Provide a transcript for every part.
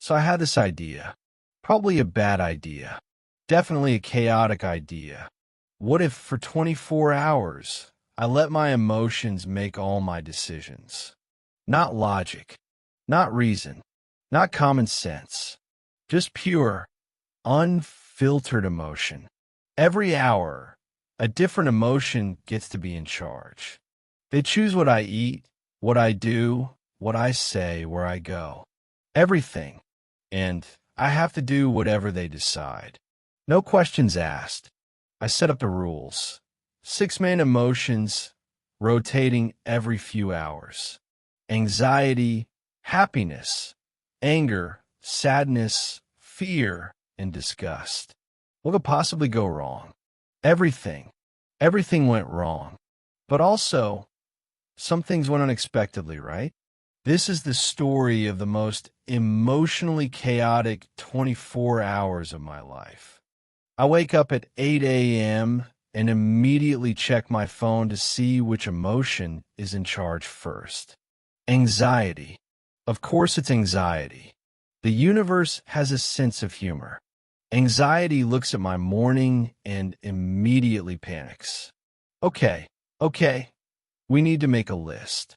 So I had this idea. Probably a bad idea. Definitely a chaotic idea. What if for 24 hours I let my emotions make all my decisions? Not logic, not reason, not common sense. Just pure, unfiltered emotion. Every hour, a different emotion gets to be in charge. They choose what I eat, what I do, what I say, where I go. Everything. And I have to do whatever they decide. No questions asked. I set up the rules. 6 main emotions rotating every few hours. Anxiety, happiness, anger, sadness, fear, and disgust. What could possibly go wrong? Everything. Everything went wrong. But also, some things went unexpectedly, right? This is the story of the most emotionally chaotic 24 hours of my life. I wake up at 8 a.m. and immediately check my phone to see which emotion is in charge first. Anxiety. Of course it's anxiety. The universe has a sense of humor. Anxiety looks at my morning and immediately panics. Okay, we need to make a list.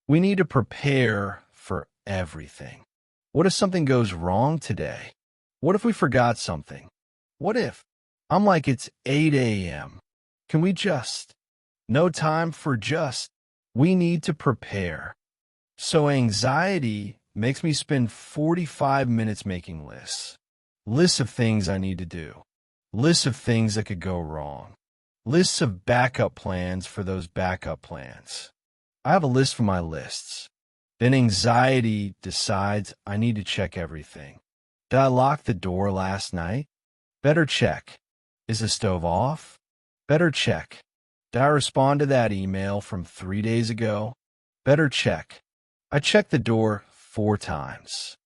We need to prepare for everything. What if something goes wrong today? What if we forgot something? What if? I'm like, it's 8 a.m. Can we just? No time for just. We need to prepare. So anxiety makes me spend 45 minutes making lists. Lists of things I need to do. Lists of things that could go wrong. Lists of backup plans for those backup plans. I have a list for my lists. Then anxiety decides I need to check everything. Did I lock the door last night? Better check. Is the stove off? Better check. Did I respond to that email from 3 days ago? Better check. I checked the door 4 times.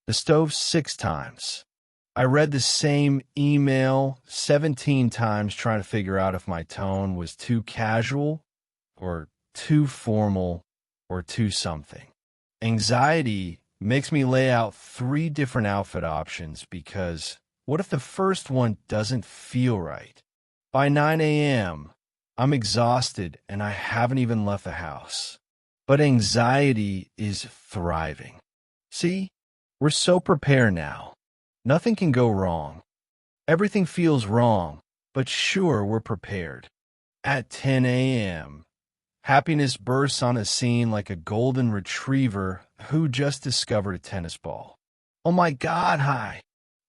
The stove 6 times. I read the same email 17 times trying to figure out if my tone was too casual or too formal or too something. Anxiety makes me lay out 3 different outfit options because what if the first one doesn't feel right? By 9 a.m., I'm exhausted and I haven't even left the house. But anxiety is thriving. See, we're so prepared now. Nothing can go wrong. Everything feels wrong, but sure, we're prepared. At 10 a.m., happiness bursts on a scene like a golden retriever who just discovered a tennis ball. Oh my God, hi.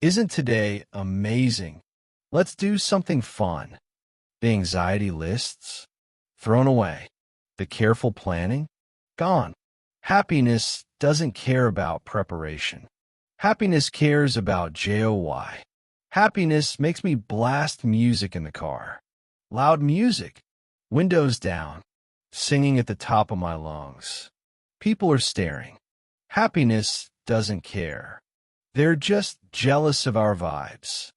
Isn't today amazing? Let's do something fun. The anxiety lists? Thrown away. The careful planning? Gone. Happiness doesn't care about preparation. Happiness cares about JOY. Happiness makes me blast music in the car. Loud music. Windows down. Singing at the top of my lungs. People are staring. Happiness doesn't care. They're just jealous of our vibes.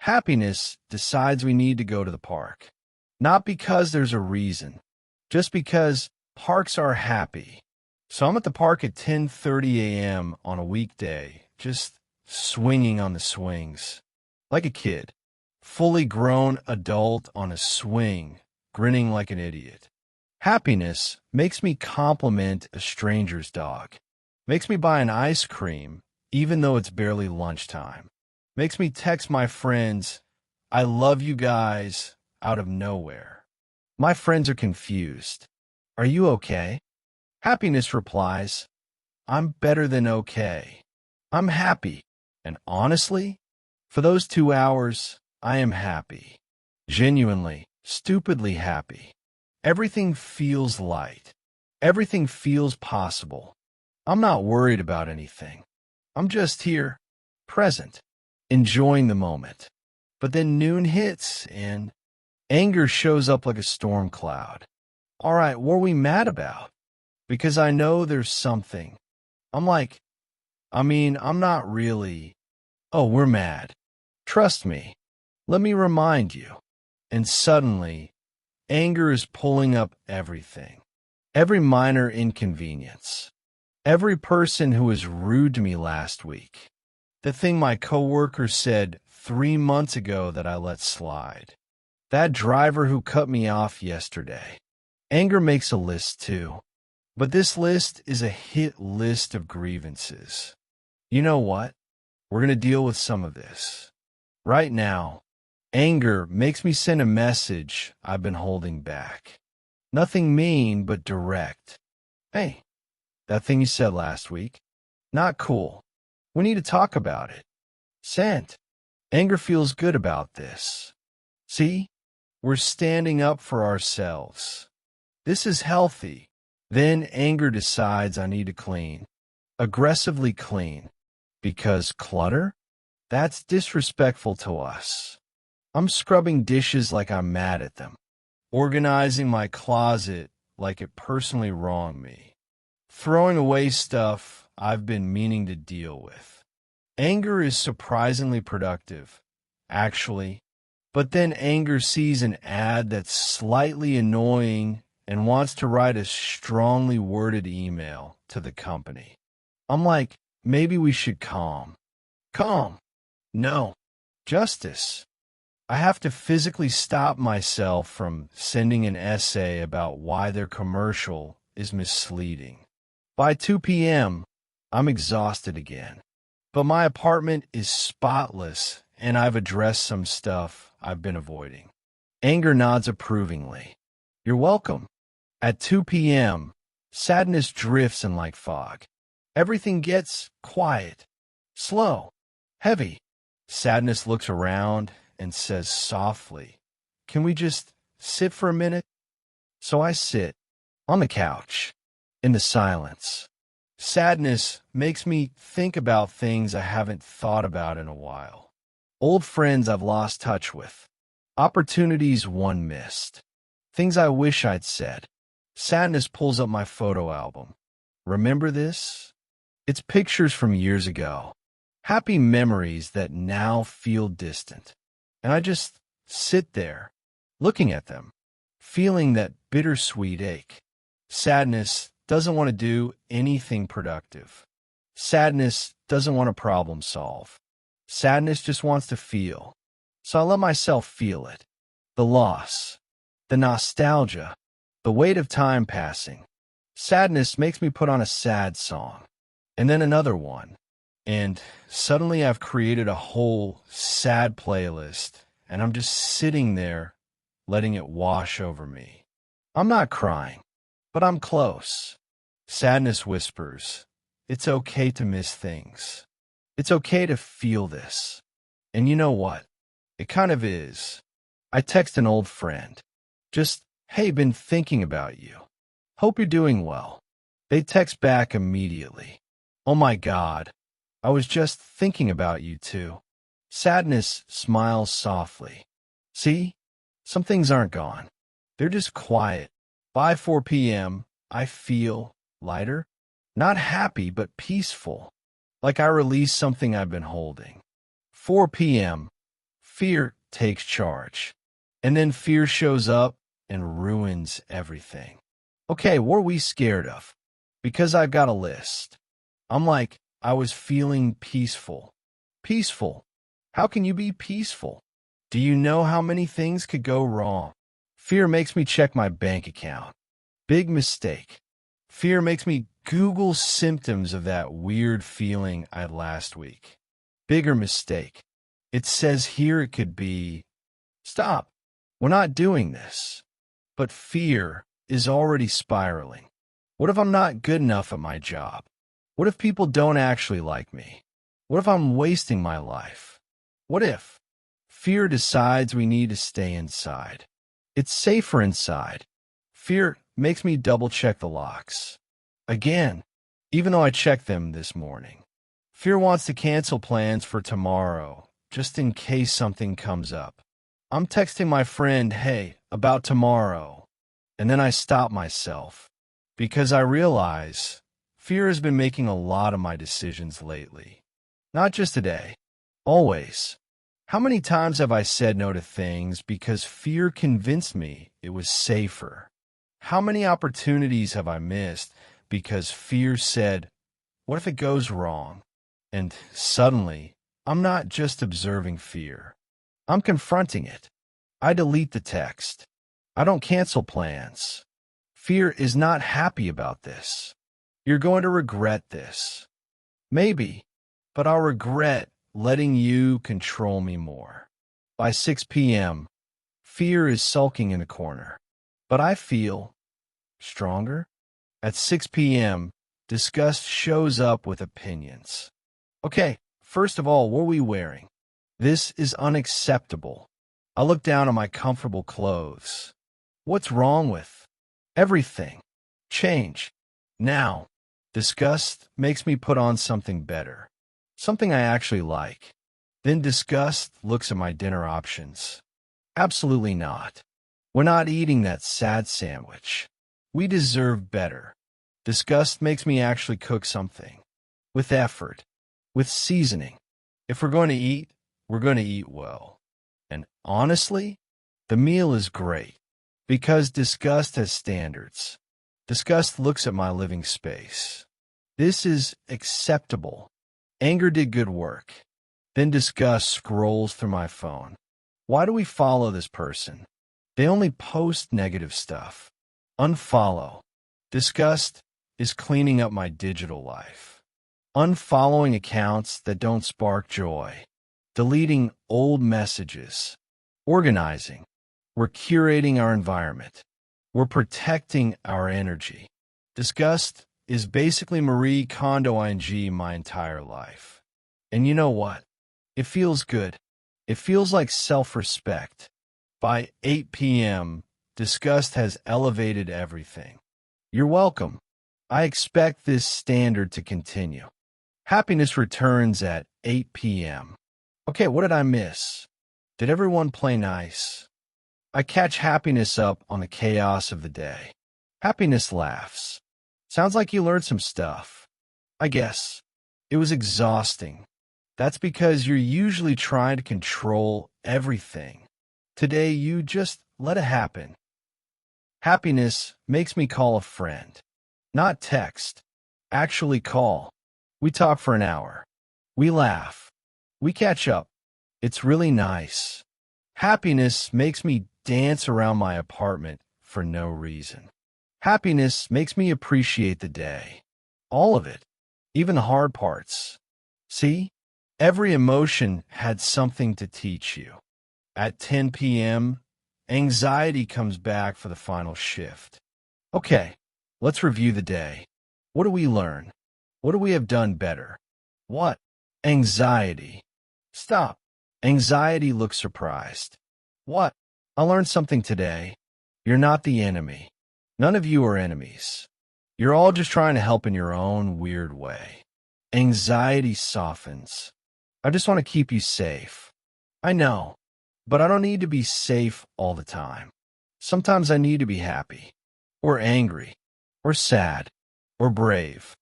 Happiness decides we need to go to the park. Not because there's a reason, just because parks are happy. So I'm at the park at 10:30 a.m. on a weekday, just swinging on the swings. Like a kid. Fully grown adult on a swing, grinning like an idiot. Happiness makes me compliment a stranger's dog. Makes me buy an ice cream, even though it's barely lunchtime. Makes me text my friends, I love you guys, out of nowhere. My friends are confused. Are you okay? Happiness replies, I'm better than okay. I'm happy. And honestly, for those 2 hours, I am happy. Genuinely, stupidly happy. Everything feels light. Everything feels possible. I'm not worried about anything. I'm just here, present, enjoying the moment. But then noon hits and anger shows up like a storm cloud. All right, what are we mad about? Because I know there's something. I'm not really. Oh, we're mad. Trust me. Let me remind you. And suddenly, anger is pulling up everything. Every minor inconvenience. Every person who was rude to me last week. The thing my coworker said 3 months ago that I let slide. That driver who cut me off yesterday. Anger makes a list too. But this list is a hit list of grievances. You know what? We're going to deal with some of this. Right now, anger makes me send a message I've been holding back. Nothing mean, but direct. Hey, that thing you said last week, not cool. We need to talk about it. Sent. Anger feels good about this. See? We're standing up for ourselves. This is healthy. Then anger decides I need to clean. Aggressively clean. Because clutter? That's disrespectful to us. I'm scrubbing dishes like I'm mad at them. Organizing my closet like it personally wronged me. Throwing away stuff I've been meaning to deal with. Anger is surprisingly productive, actually. But then anger sees an ad that's slightly annoying and wants to write a strongly worded email to the company. I'm like, maybe we should calm. Calm. No. Justice. I have to physically stop myself from sending an essay about why their commercial is misleading. By 2 p.m., I'm exhausted again. But my apartment is spotless, and I've addressed some stuff I've been avoiding. Anger nods approvingly. You're welcome. At 2 p.m., sadness drifts in like fog. Everything gets quiet, slow, heavy. Sadness looks around and says softly, "Can we just sit for a minute?" So I sit on the couch in the silence. Sadness makes me think about things I haven't thought about in a while. Old friends I've lost touch with. Opportunities one missed. Things I wish I'd said. Sadness pulls up my photo album. Remember this? It's pictures from years ago. Happy memories that now feel distant. And I just sit there, looking at them, feeling that bittersweet ache. Sadness doesn't want to do anything productive. Sadness doesn't want to problem solve. Sadness just wants to feel. So I let myself feel it. The loss, the nostalgia, the weight of time passing. Sadness makes me put on a sad song, and then another one. And suddenly I've created a whole sad playlist, and I'm just sitting there, letting it wash over me. I'm not crying, but I'm close. Sadness whispers, it's okay to miss things. It's okay to feel this. And you know what? It kind of is. I text an old friend. Just, hey, been thinking about you. Hope you're doing well. They text back immediately. Oh my God. I was just thinking about you too. Sadness smiles softly. See? Some things aren't gone. They're just quiet. By 4 p.m., I feel lighter. Not happy, but peaceful. Like I released something I've been holding. 4 p.m., fear takes charge. And then fear shows up and ruins everything. Okay, what are we scared of? Because I've got a list. I'm like, I was feeling peaceful. Peaceful? How can you be peaceful? Do you know how many things could go wrong? Fear makes me check my bank account. Big mistake. Fear makes me Google symptoms of that weird feeling I had last week. Bigger mistake. It says here it could be, stop. We're not doing this. But fear is already spiraling. What if I'm not good enough at my job? What if people don't actually like me? What if I'm wasting my life? What if? Fear decides we need to stay inside. It's safer inside. Fear makes me double-check the locks. Again, even though I checked them this morning. Fear wants to cancel plans for tomorrow, just in case something comes up. I'm texting my friend, hey, about tomorrow. And then I stop myself. Because I realize fear has been making a lot of my decisions lately. Not just today. Always. How many times have I said no to things because fear convinced me it was safer? How many opportunities have I missed because fear said, what if it goes wrong? And suddenly, I'm not just observing fear. I'm confronting it. I delete the text. I don't cancel plans. Fear is not happy about this. You're going to regret this. Maybe, but I'll regret letting you control me more. By 6 p.m., fear is sulking in a corner, but I feel stronger. At 6 p.m., disgust shows up with opinions. Okay, first of all, what are we wearing? This is unacceptable. I look down at my comfortable clothes. What's wrong with everything? Change. Now, disgust makes me put on something better, something I actually like. Then disgust looks at my dinner options. Absolutely not. We're not eating that sad sandwich. We deserve better. Disgust makes me actually cook something. With effort. With seasoning. If we're going to eat, we're going to eat well. And honestly, the meal is great. Because disgust has standards. Disgust looks at my living space. This is acceptable. Anger did good work. Then disgust scrolls through my phone. Why do we follow this person? They only post negative stuff. Unfollow. Disgust is cleaning up my digital life. Unfollowing accounts that don't spark joy. Deleting old messages. Organizing. We're curating our environment. We're protecting our energy. Disgust is basically Marie Kondo ing my entire life. And you know what? It feels good. It feels like self-respect. By 8 p.m., disgust has elevated everything. You're welcome. I expect this standard to continue. Happiness returns at 8 p.m. Okay, what did I miss? Did everyone play nice? I catch happiness up on the chaos of the day. Happiness laughs. Sounds like you learned some stuff. I guess. It was exhausting. That's because you're usually trying to control everything. Today, you just let it happen. Happiness makes me call a friend. Not text. Actually call. We talk for an hour. We laugh. We catch up. It's really nice. Happiness makes me dance around my apartment for no reason. Happiness makes me appreciate the day. All of it. Even the hard parts. See? Every emotion had something to teach you. At 10 p.m., anxiety comes back for the final shift. Okay, let's review the day. What do we learn? What do we have done better? What? Anxiety. Stop. Anxiety looks surprised. What? I learned something today. You're not the enemy. None of you are enemies. You're all just trying to help in your own weird way. Anxiety softens. I just want to keep you safe. I know, but I don't need to be safe all the time. Sometimes I need to be happy, or angry, or sad, or brave.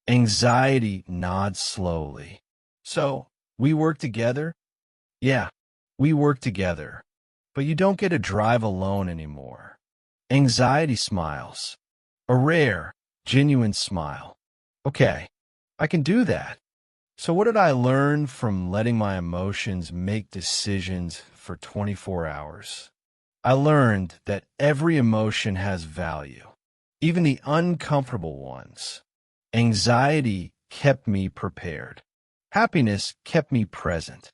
Anxiety nods slowly. So, we work together? Yeah, we work together. But you don't get to drive alone anymore. Anxiety smiles. A rare, genuine smile. Okay, I can do that. So what did I learn from letting my emotions make decisions for 24 hours? I learned that every emotion has value, even the uncomfortable ones. Anxiety kept me prepared. Happiness kept me present.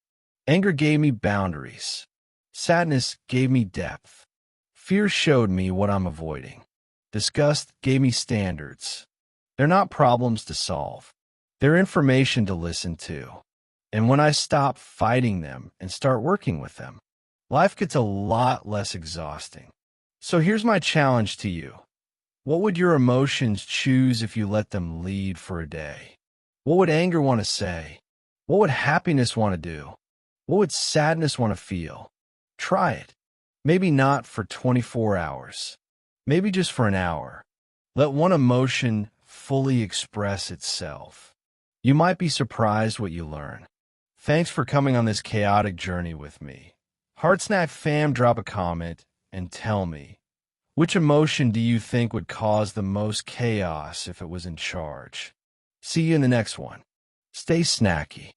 Anger gave me boundaries. Sadness gave me depth. Fear showed me what I'm avoiding. Disgust gave me standards. They're not problems to solve. They're information to listen to. And when I stop fighting them and start working with them, life gets a lot less exhausting. So here's my challenge to you. What would your emotions choose if you let them lead for a day? What would anger want to say? What would happiness want to do? What would sadness want to feel? Try it. Maybe not for 24 hours. Maybe just for an hour. Let one emotion fully express itself. You might be surprised what you learn. Thanks for coming on this chaotic journey with me. HeartSnack fam, drop a comment and tell me, which emotion do you think would cause the most chaos if it was in charge? See you in the next one. Stay snacky.